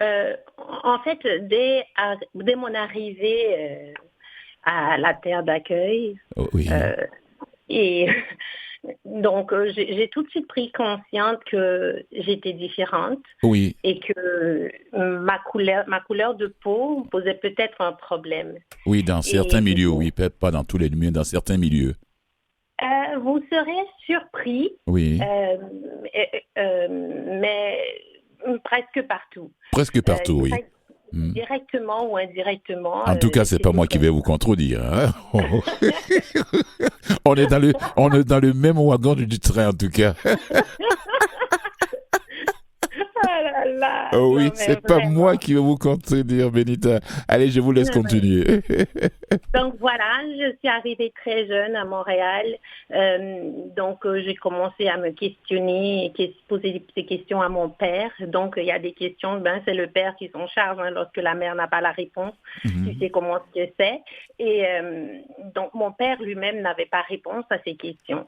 En fait, dès mon arrivée à la terre d'accueil, Oh, oui, euh, et donc j'ai tout de suite pris conscience que j'étais différente oui, et que ma couleur de peau posait peut-être un problème. oui, dans certains Et milieux, oui, peut-être pas dans tous les milieux, dans certains milieux. vous serez surpris, Oui, euh, mais presque partout. presque Euh, partout, oui. direct- Hmm. Directement ou indirectement, En tout cas, c'est pas c'était moi qui comme vais vous contredire, hein. On est dans le même wagon du train, en tout cas. ah là là, Oh oui, non mais c'est pas moi vraiment. qui vais vous contredire, Benita. Allez, je vous laisse continuer. Donc voilà, je suis arrivée très jeune à Montréal. Donc j'ai commencé à me questionner et poser des questions à mon père. Donc il y a des questions, ben c'est le père qui s'en charge hein, lorsque la mère n'a pas la réponse. Tu Mhm. sais comment c'est. Et donc mon père lui-même n'avait pas réponse à ces questions.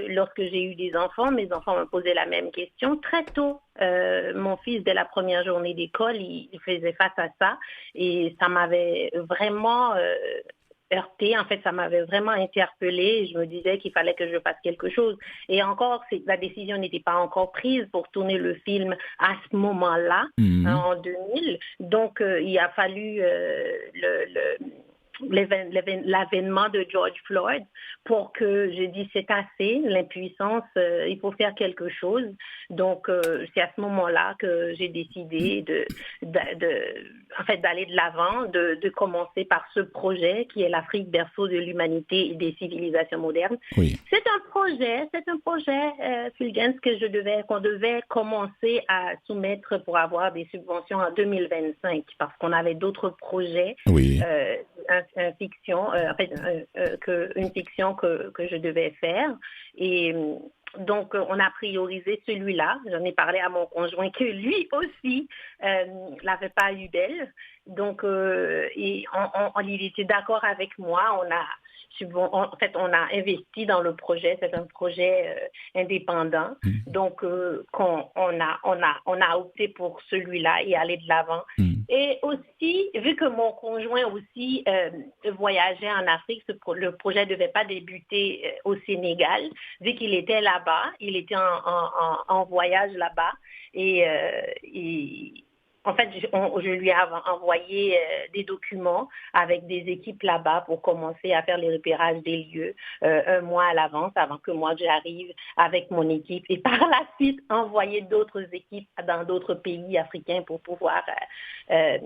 Lorsque j'ai eu des enfants, mes enfants me posaient la même question très tôt. Mon fils, dès la première journée d'école, il faisait face à ça. Et ça m'avait vraiment heurté. En fait, ça m'avait vraiment interpellée. Je me disais qu'il fallait que je fasse quelque chose. Et encore, la décision n'était pas encore prise pour tourner le film à ce moment-là, hein, Mhm. en 2000. Donc, il a fallu l'avènement de George Floyd pour que je dise c'est assez, l'impuissance, il faut faire quelque chose. Donc, c'est à ce moment-là que j'ai décidé en fait, d'aller de l'avant, de commencer par ce projet qui est l'Afrique berceau de l'humanité et des civilisations modernes. Oui. C'est un projet, Fulgens, qu'on devait commencer à soumettre pour avoir des subventions en 2025 parce qu'on avait d'autres projets, Oui. une fiction que je devais faire. Et donc, on a priorisé celui-là. J'en ai parlé à mon conjoint que lui aussi l'avait pas eu d'elle. Donc, il était d'accord avec moi. En fait, on a investi dans le projet. C'est un projet indépendant. Mhm. Donc, on a opté pour celui-là et aller de l'avant. Mhm. Et aussi, vu que mon conjoint aussi voyageait en Afrique, le projet ne devait pas débuter au Sénégal, vu qu'il était là-bas, il était en voyage là-bas. Et, en fait, je lui ai envoyé des documents avec des équipes là-bas pour commencer à faire les repérages des lieux un mois à l'avance, avant que moi j'arrive avec mon équipe. Et par la suite, envoyer d'autres équipes dans d'autres pays africains pour pouvoir euh,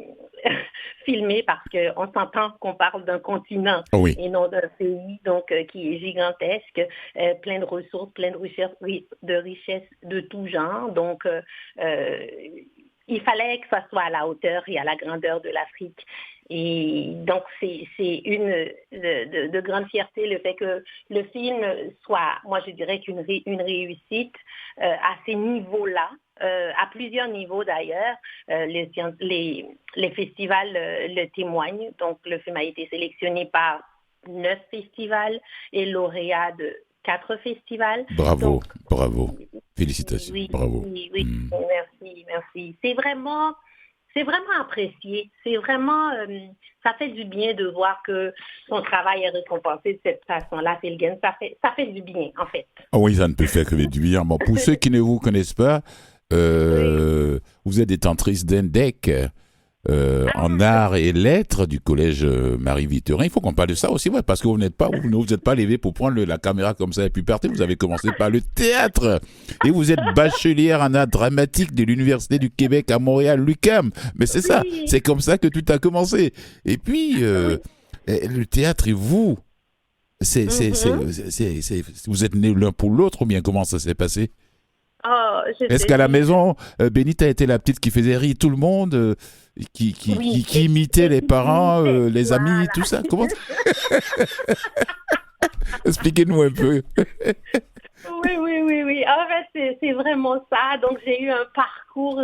filmer parce qu'on s'entend qu'on parle d'un continent Oui. et non d'un pays donc qui est gigantesque, plein de ressources, plein de richesses de tout genre. Donc, il fallait que ça soit à la hauteur et à la grandeur de l'Afrique. Et donc, c'est une de grande fierté le fait que le film soit, moi je dirais une réussite à ces niveaux-là, à plusieurs niveaux d'ailleurs. Les festivals le témoignent. Donc, le film a été sélectionné par 9 festivals et lauréat de 4 festivals. Bravo. Donc, Bravo. Félicitations. oui, Bravo. oui, oui, Mhm. merci. C'est vraiment apprécié. C'est vraiment, ça fait du bien de voir que son travail est récompensé de cette façon-là, Philgen. Ça fait du bien, en fait. Ah oui, ça ne peut faire que du bien. Bon, pour ceux qui ne vous connaissent pas, Oui. vous êtes détentrice d'un DEC en Ah, arts et lettres du collège Marie-Victorin. Il faut qu'on parle de ça aussi, ouais, parce que vous n'êtes pas levé pour prendre la caméra comme ça et puis partir. Vous avez commencé par le théâtre et vous êtes bachelière en art dramatique de l'Université du Québec à Montréal, l'UQAM. Mais c'est ça, oui, c'est comme ça que tout a commencé. Et puis, oui. le théâtre et vous, Mhm. vous êtes nés l'un pour l'autre ou bien comment ça s'est passé? Oh, je Est-ce te qu'à la dis, maison, Bénita était la petite qui faisait rire tout le monde, oui, qui imitait et les qui parents, imitait, les amis, voilà. tout ça? Comment? Expliquez-nous un peu. Oui, oui, oui, oui. En fait, c'est vraiment ça. Donc, j'ai eu un parcours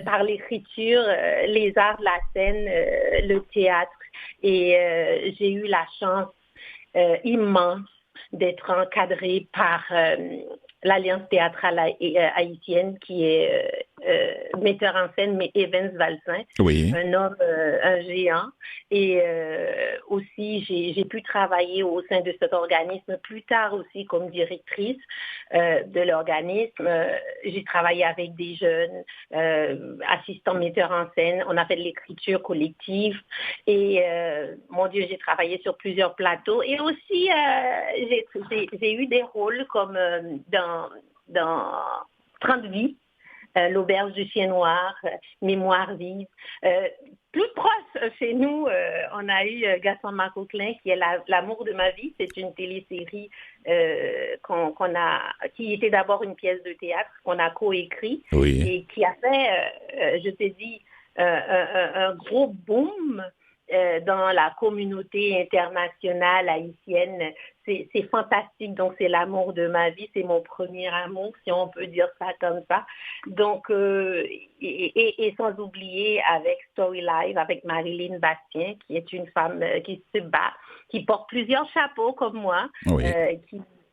par l'écriture, les arts de la scène, le théâtre. Et j'ai eu la chance immense d'être encadrée par l'Alliance théâtrale haïtienne, qui est metteur en scène, mais Evans Valsin, Oui. un homme, un géant. Et aussi, j'ai pu travailler au sein de cet organisme, plus tard aussi comme directrice de l'organisme. J'ai travaillé avec des jeunes, assistants metteurs en scène. On a fait de l'écriture collective. Et mon Dieu, j'ai travaillé sur plusieurs plateaux. Et aussi, j'ai eu des rôles comme dans 30 vies. L'auberge du chien noir, Mémoire vive. Plus proche chez nous, on a eu Gaston Macoquelin, qui est l'amour de ma vie. C'est une télésérie qui était d'abord une pièce de théâtre qu'on a coécrit et qui a fait, je te dis, un gros boom dans la communauté internationale haïtienne. C'est fantastique. Donc, c'est l'amour de ma vie. C'est mon premier amour, si on peut dire ça comme ça. Donc, et sans oublier avec Story Live, avec Marilyn Bastien, qui est une femme qui se bat, qui porte plusieurs chapeaux comme moi,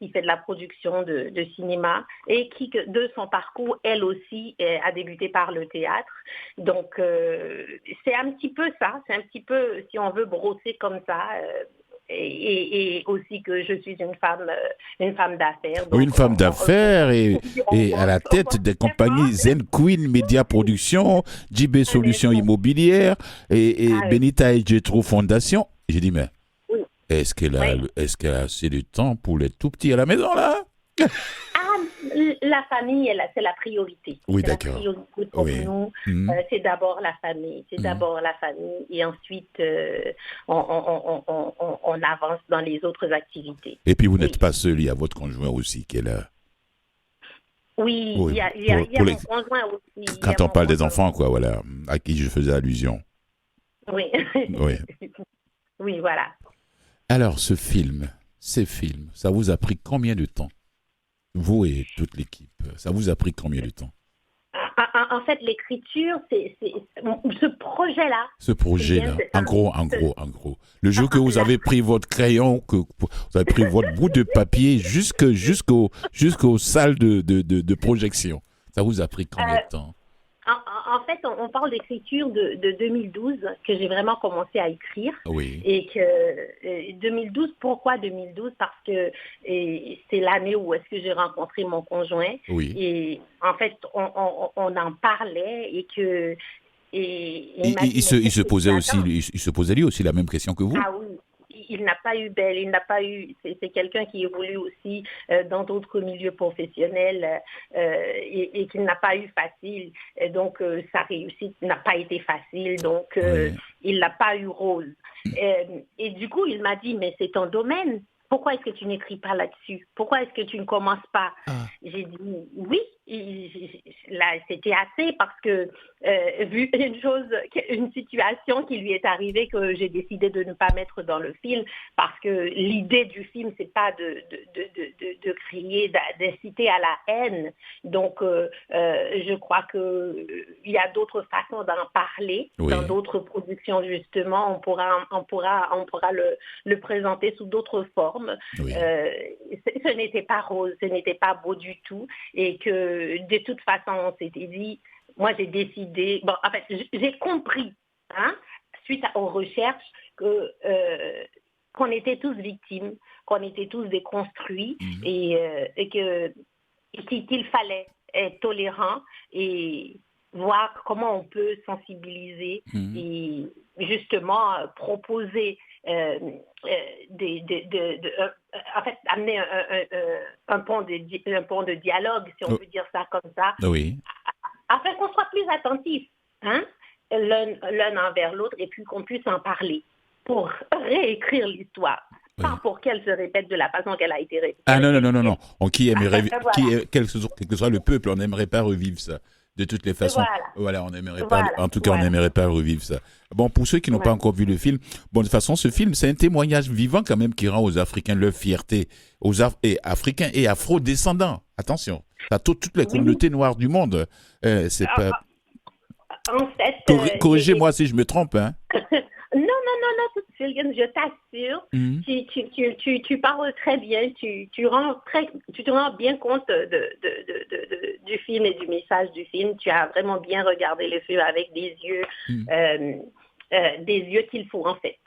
qui fait de la production de cinéma et qui, de son parcours, elle aussi, a débuté par le théâtre. Donc, c'est un petit peu ça. C'est un petit peu, si on veut brosser comme ça, et aussi que je suis une femme d'affaires. Donc, une femme d'affaires et à la tête des compagnies Zen Queen Media Production, JB Solutions Immobilières et Benita et Jetro Fondation. J'ai dit, mais est-ce qu'elle a assez de temps pour les tout petits à la maison, là? La famille, c'est la priorité. Oui, c'est d'accord. La priorité pour nous. C'est d'abord la famille. C'est d'abord la famille. Et ensuite, on avance dans les autres activités. Et puis, vous n'êtes pas seul. Il y a votre conjoint aussi qui est là. Oui, il y a mon conjoint aussi. Quand on parle des enfants, quoi, voilà, à qui je faisais allusion. Oui. Oui, voilà. Alors, ces films, ça vous a pris combien de temps? Vous et toute l'équipe, ça vous a pris combien de temps? En fait, l'écriture, c'est ce projet-là. Ce projet-là, en gros. Le jour que vous avez pris votre crayon, que vous avez pris votre bout de papier jusqu'aux salles de projection, ça vous a pris combien de temps? En fait, on parle d'écriture de 2012, que j'ai vraiment commencé à écrire. Oui. Et que 2012, pourquoi 2012? Parce que c'est l'année où est-ce que j'ai rencontré mon conjoint. Oui. Et en fait, on en parlait et que... Il se posait lui aussi la même question que vous? Ah oui. Il n'a pas eu belle, c'est quelqu'un qui évolue aussi dans d'autres milieux professionnels et qui n'a pas eu facile. Donc, sa réussite n'a pas été facile. Donc, il n'a pas eu rose. Et du coup, il m'a dit, mais c'est ton domaine. Pourquoi est-ce que tu n'écris pas là-dessus? Pourquoi est-ce que tu ne commences pas? J'ai dit oui. Là, c'était assez parce que vu une situation qui lui est arrivée que j'ai décidé de ne pas mettre dans le film parce que l'idée du film, c'est pas de crier, d'inciter à la haine. Donc, je crois que il y a d'autres façons d'en parler dans d'autres productions justement. On pourra le présenter sous d'autres formes. Ce n'était pas rose, ce n'était pas beau du tout et que de toute façon, on s'était dit, moi j'ai décidé, en fait, j'ai compris, suite aux recherches, qu'on était tous victimes, qu'on était tous déconstruits et qu'il fallait être tolérant et voir comment on peut sensibiliser et justement proposer en fait, amener un pont de dialogue, si on peut dire ça comme ça, afin qu'on soit plus attentifs, l'un envers l'autre, et puis qu'on puisse en parler pour réécrire l'histoire. Pas pour qu'elle se répète de la façon qu'elle a été répétée. Ah non. Quel que soit le peuple, on n'aimerait pas revivre ça. De toutes les façons, on n'aimerait pas. En tout cas, on n'aimerait pas revivre ça. Bon, pour ceux qui n'ont pas encore vu le film, de toute façon, ce film, c'est un témoignage vivant quand même qui rend aux Africains leur fierté, Africains et Afro-descendants. Attention, à toutes les communautés noires du monde. C'est pas. En fait, corrigez-moi si je me trompe. Non. Fulgen, je t'assure, Mhm. tu parles très bien, tu te rends bien compte du film et du message du film. Tu as vraiment bien regardé le film avec Mhm. euh, des yeux qu'il faut en fait,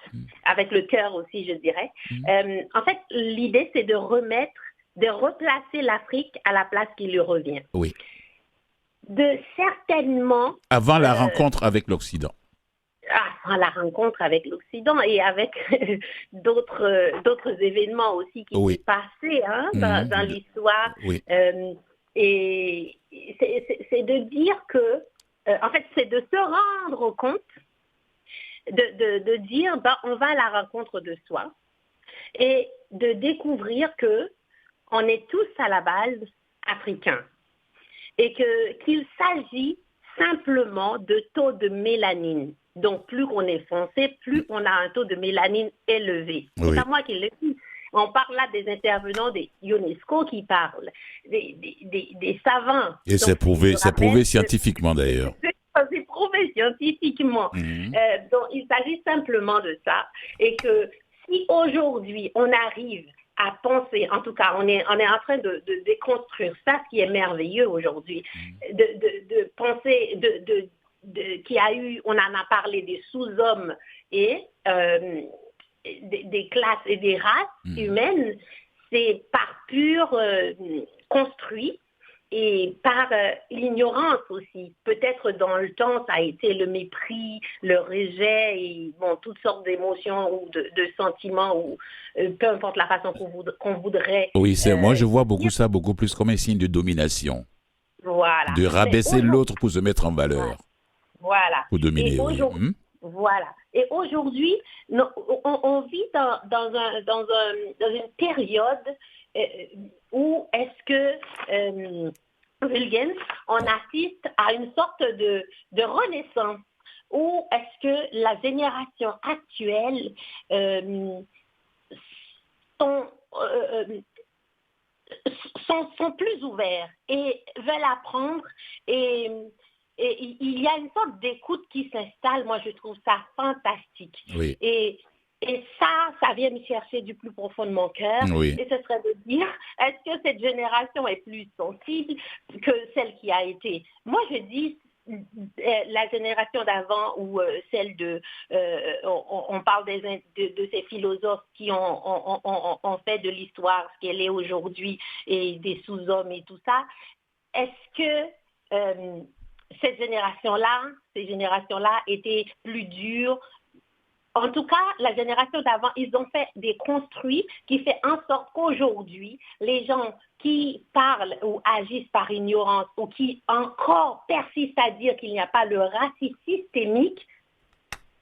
avec le cœur aussi, je dirais. Mhm. En fait, l'idée c'est de replacer l'Afrique à la place qui lui revient. Oui. De certainement Avant la rencontre avec l'Occident. la rencontre avec l'Occident et avec d'autres événements aussi qui s'est Oui. passé dans Mhm. l'histoire. Oui. Et c'est de dire que, en fait, c'est de se rendre compte, de dire, on va à la rencontre de soi et de découvrir que on est tous à la base africains et qu'il s'agit simplement de taux de mélanine. Donc, plus on est foncé, plus on a un taux de mélanine élevé. Oui. C'est pas moi qui le dis. On parle là des intervenants des UNESCO qui parlent, des savants. Et c'est prouvé scientifiquement d'ailleurs. C'est prouvé scientifiquement. Mhm. Donc, il s'agit simplement de ça. Et que si aujourd'hui, on arrive à penser, en tout cas, on est en train de déconstruire ça, ce qui est merveilleux aujourd'hui, de penser, qu'il y a eu, on en a parlé des sous-hommes et des classes et des races humaines, c'est par pur construit et par l'ignorance aussi. Peut-être dans le temps, ça a été le mépris, le rejet, et toutes sortes d'émotions ou de sentiments, ou peu importe la façon qu'on voudrait. Oui, moi je vois ça beaucoup plus comme un signe de domination. Voilà. De rabaisser l'autre pour se mettre en valeur. Voilà. Pour dominer, oui. Voilà. Et aujourd'hui, on vit dans une période où est-ce que Vulgen, on assiste à une sorte de renaissance, où est-ce que la génération actuelle sont plus ouverts et veulent apprendre, et il y a une sorte d'écoute qui s'installe. Moi, je trouve ça fantastique. Oui. Et ça vient me chercher du plus profond de mon cœur. Oui. Et ce serait de dire, est-ce que cette génération est plus sensible que celle qui a été? Moi, je dis, la génération d'avant, ou celle on parle de ces philosophes qui ont fait de l'histoire ce qu'elle est aujourd'hui, et des sous-hommes et tout ça. Est-ce que ces générations-là étaient plus dures? En tout cas, la génération d'avant, ils ont fait des construits qui fait en sorte qu'aujourd'hui, les gens qui parlent ou agissent par ignorance, ou qui encore persistent à dire qu'il n'y a pas le racisme systémique,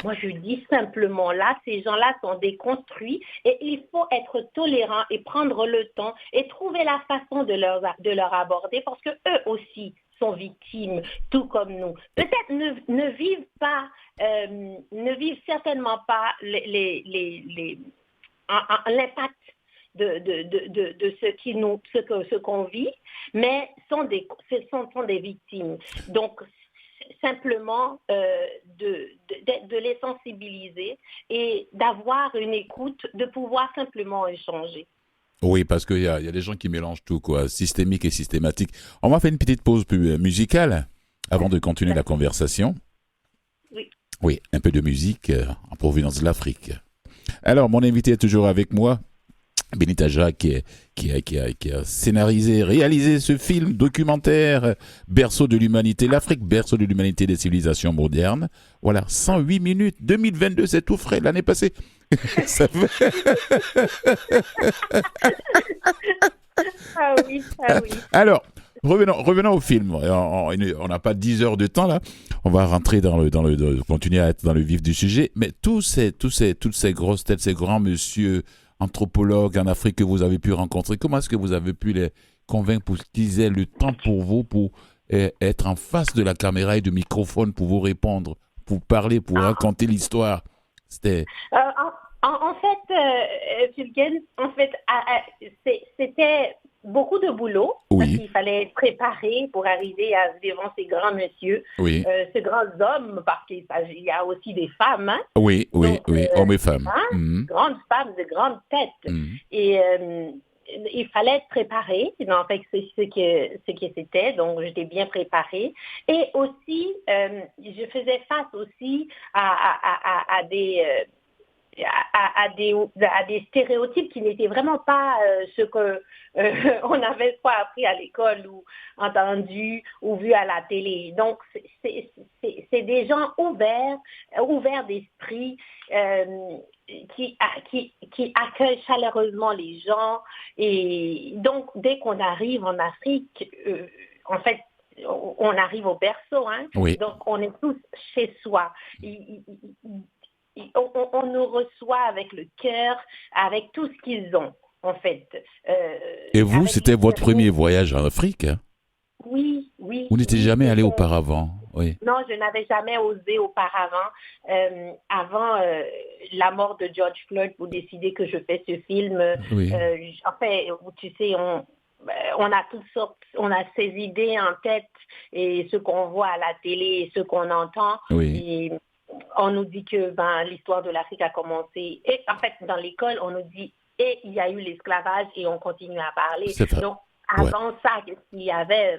moi je dis simplement là, ces gens-là sont déconstruits, et il faut être tolérant et prendre le temps et trouver la façon de leur aborder, parce que eux aussi sont victimes, tout comme nous. Peut-être ne vivent certainement pas l'impact de ce qu'on vit, mais sont des victimes. Donc, simplement de les sensibiliser et d'avoir une écoute, de pouvoir simplement échanger. Oui, parce qu'il y a des gens qui mélangent tout, quoi, systémique et systématique. On va faire une petite pause musicale avant de continuer la conversation. Oui. Oui, un peu de musique en provenance de l'Afrique. Alors, mon invité est toujours avec moi, Benita Jacques, qui a scénarisé, réalisé ce film documentaire Berceau de l'humanité, l'Afrique, berceau de l'humanité des civilisations modernes. Voilà, 108 minutes, 2022, c'est tout frais, l'année passée. Ça fait... Ah oui. Alors, revenons au film. On n'a pas 10 heures de temps là. On va rentrer continuer à être dans le vif du sujet. Mais toutes ces grosses têtes, ces grands monsieur anthropologues en Afrique que vous avez pu rencontrer, comment est-ce que vous avez pu les convaincre pour qu'ils aient le temps pour vous, pour être en face de la caméra et du microphone, pour vous répondre, pour parler, pour raconter l'histoire? C'était... En fait, Fulgen, c'était beaucoup de boulot. Oui. Oui. qu'il fallait être préparé pour arriver devant ces grands messieurs, Oui. ces grands hommes, parce qu'il y a aussi des femmes, hein. Oui, oui, Donc, oui, hommes et femmes. hein, grandes femmes de grandes têtes. Et il fallait être préparé. En fait, c'est ce que c'était. Donc, j'étais bien préparée. Et aussi, je faisais face aussi à des stéréotypes qui n'étaient vraiment pas ce que on avait soit appris à l'école ou entendu ou vu à la télé. Donc, c'est des gens ouverts d'esprit, qui accueillent chaleureusement les gens. Et donc, dès qu'on arrive en Afrique, en fait, on arrive au berceau, hein? Oui. Donc on est tous chez soi. On nous reçoit avec le cœur, avec tout ce qu'ils ont, en fait. Et vous, c'était votre premier voyage en Afrique, hein? Oui, oui. Vous n'étiez jamais allé auparavant? Oui. Non, je n'avais jamais osé auparavant. Avant la mort de George Floyd, pour décider que je fais ce film, Oui. en fait, tu sais, on a toutes sortes, on a ces idées en tête et ce qu'on voit à la télé et ce qu'on entend. Oui. Et on nous dit que l'histoire de l'Afrique a commencé. Et en fait, dans l'école, on nous dit et il y a eu l'esclavage et on continue à parler. Donc, avant ça, qu'est-ce qu'il y avait?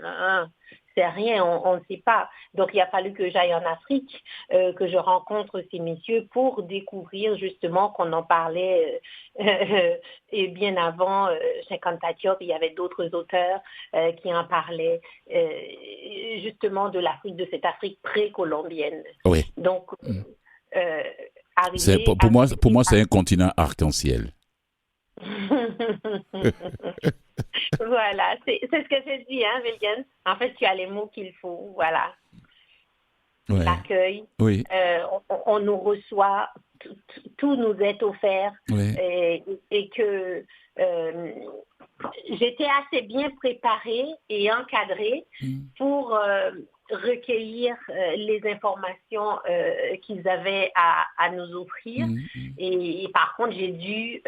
C'est rien, on ne sait pas. Donc, il a fallu que j'aille en Afrique, que je rencontre ces messieurs pour découvrir justement qu'on en parlait. Et bien avant, chez Kanta Diop, il y avait d'autres auteurs qui en parlaient justement de l'Afrique, de cette Afrique pré-colombienne. Oui. Donc, pour moi, c'est un continent arc-en-ciel. Voilà, c'est ce que je dis, hein, Williams. En fait, tu as les mots qu'il faut, voilà. Ouais. L'accueil, oui. On nous reçoit, tout nous est offert, oui. et que j'étais assez bien préparée et encadrée pour recueillir les informations qu'ils avaient à nous offrir. Et par contre, j'ai dû,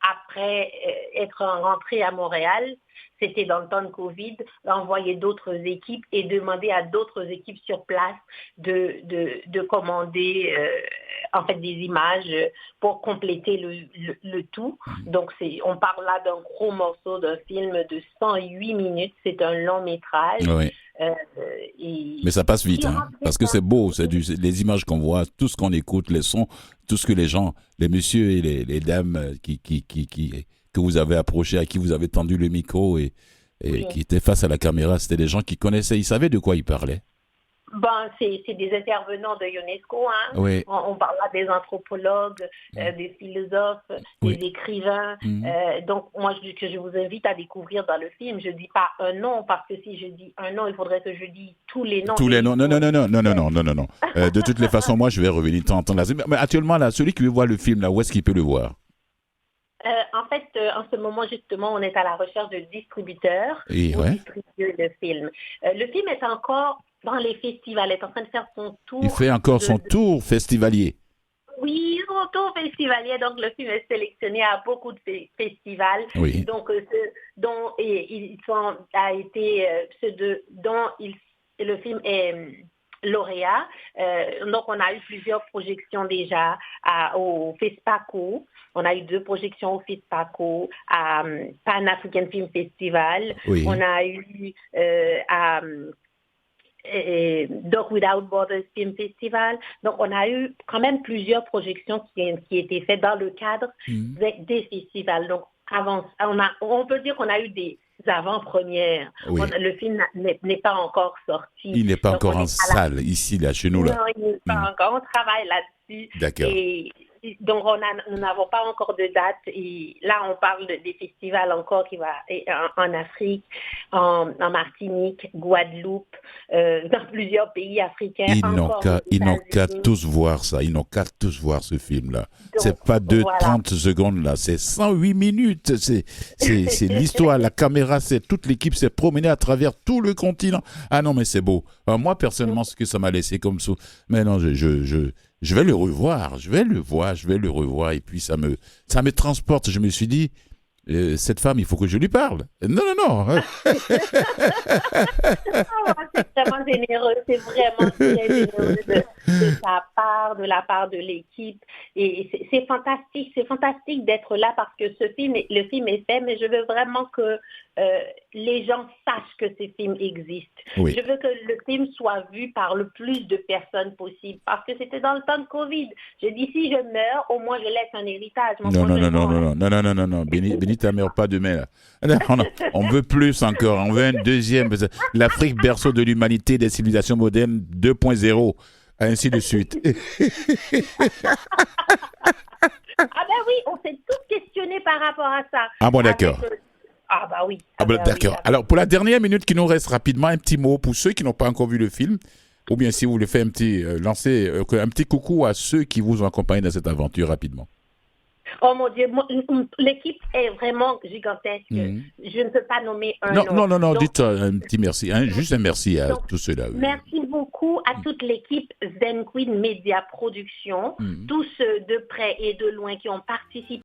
après être rentrée à Montréal, c'était dans le temps de Covid, envoyer d'autres équipes et demander à d'autres équipes sur place de commander en fait des images pour compléter le tout. Donc on parle là d'un gros morceau d'un film de 108 minutes, c'est un long métrage. Oui. Mais ça passe vite, hein, parce que c'est beau, les images qu'on voit, tout ce qu'on écoute, les sons, tout ce que les gens, les messieurs et les dames que vous avez approchés, à qui vous avez tendu le micro et oui. qui étaient face à la caméra, c'était des gens qui connaissaient, ils savaient de quoi ils parlaient. C'est des intervenants de UNESCO, hein. Oui. On parle là des anthropologues, des philosophes, des écrivains. Donc, moi, je vous invite à découvrir dans le film. Je ne dis pas un nom, parce que si je dis un nom, il faudrait que je dise tous les noms. Tous les noms. Non. De toutes les façons, moi, je vais revenir t'entendre. Mais actuellement, là, celui qui veut voir le film, là, où est-ce qu'il peut le voir? En fait, en ce moment, justement, on est à la recherche de distributeurs pour distribuer le film. Le film est encore dans les festivals, il est en train de faire son tour. Il fait encore son tour festivalier. Oui, son tour festivalier. Donc, le film est sélectionné à beaucoup de festivals. Oui. Donc, dont le film est lauréat. Donc, on a eu plusieurs projections déjà au FESPACO. On a eu 2 projections au FESPACO, à Pan African Film Festival. Oui. On a eu à Doc Without Borders Film Festival. Donc, on a eu quand même plusieurs projections qui étaient faites dans le cadre des festivals. Donc, on peut dire qu'on a eu des avant-premières. Oui. Le film n'est pas encore sorti. Il n'est pas encore en salle, ici, là, chez nous. Là. Non, il n'est pas encore. On travaille là-dessus. D'accord. Donc, nous n'avons pas encore de date. Et là, on parle des festivals encore qui va en Afrique, en Martinique, Guadeloupe, dans plusieurs pays africains. Ils n'ont qu'à tous voir ça. Ils n'ont qu'à tous voir ce film-là. C'est pas 30 secondes, là. C'est 108 minutes. C'est l'histoire. La caméra, toute l'équipe s'est promenée à travers tout le continent. Ah non, mais c'est beau. Alors, moi, personnellement, ce que ça m'a laissé comme ça. Mais non, je vais le revoir, je vais le revoir, et puis ça me transporte. Je me suis dit, cette femme, il faut que je lui parle. Non, non, non. C'est vraiment généreux, c'est vraiment très généreux de ta part, de la part de l'équipe. Et c'est fantastique d'être là parce que le film est fait, mais je veux vraiment que les gens sachent que ces films existent. Oui. Je veux que le film soit vu par le plus de personnes possible parce que c'était dans le temps de Covid. Je dis, si je meurs, au moins je laisse un héritage. Non, non, non, non, non, non, non, non, non, non. Béni ta mère pas demain, là. Non, on veut plus encore. On veut un deuxième. L'Afrique, berceau de l'humanité, des civilisations modernes 2.0, ainsi de suite. Ah ben oui, on s'est tous questionnés par rapport à ça. Ah bon, d'accord. Ah bah oui. Ah ben, d'accord. Oui. Alors, pour la dernière minute qui nous reste rapidement, un petit mot pour ceux qui n'ont pas encore vu le film, ou bien si vous voulez faire lancer un petit coucou à ceux qui vous ont accompagné dans cette aventure rapidement. Oh mon Dieu, l'équipe est vraiment gigantesque. Je ne peux pas nommer un nom. Non, donc, dites un petit merci, juste un merci à tous ceux-là. Oui. Merci beaucoup à toute l'équipe Zen Queen Media Production, tous ceux de près et de loin qui ont participé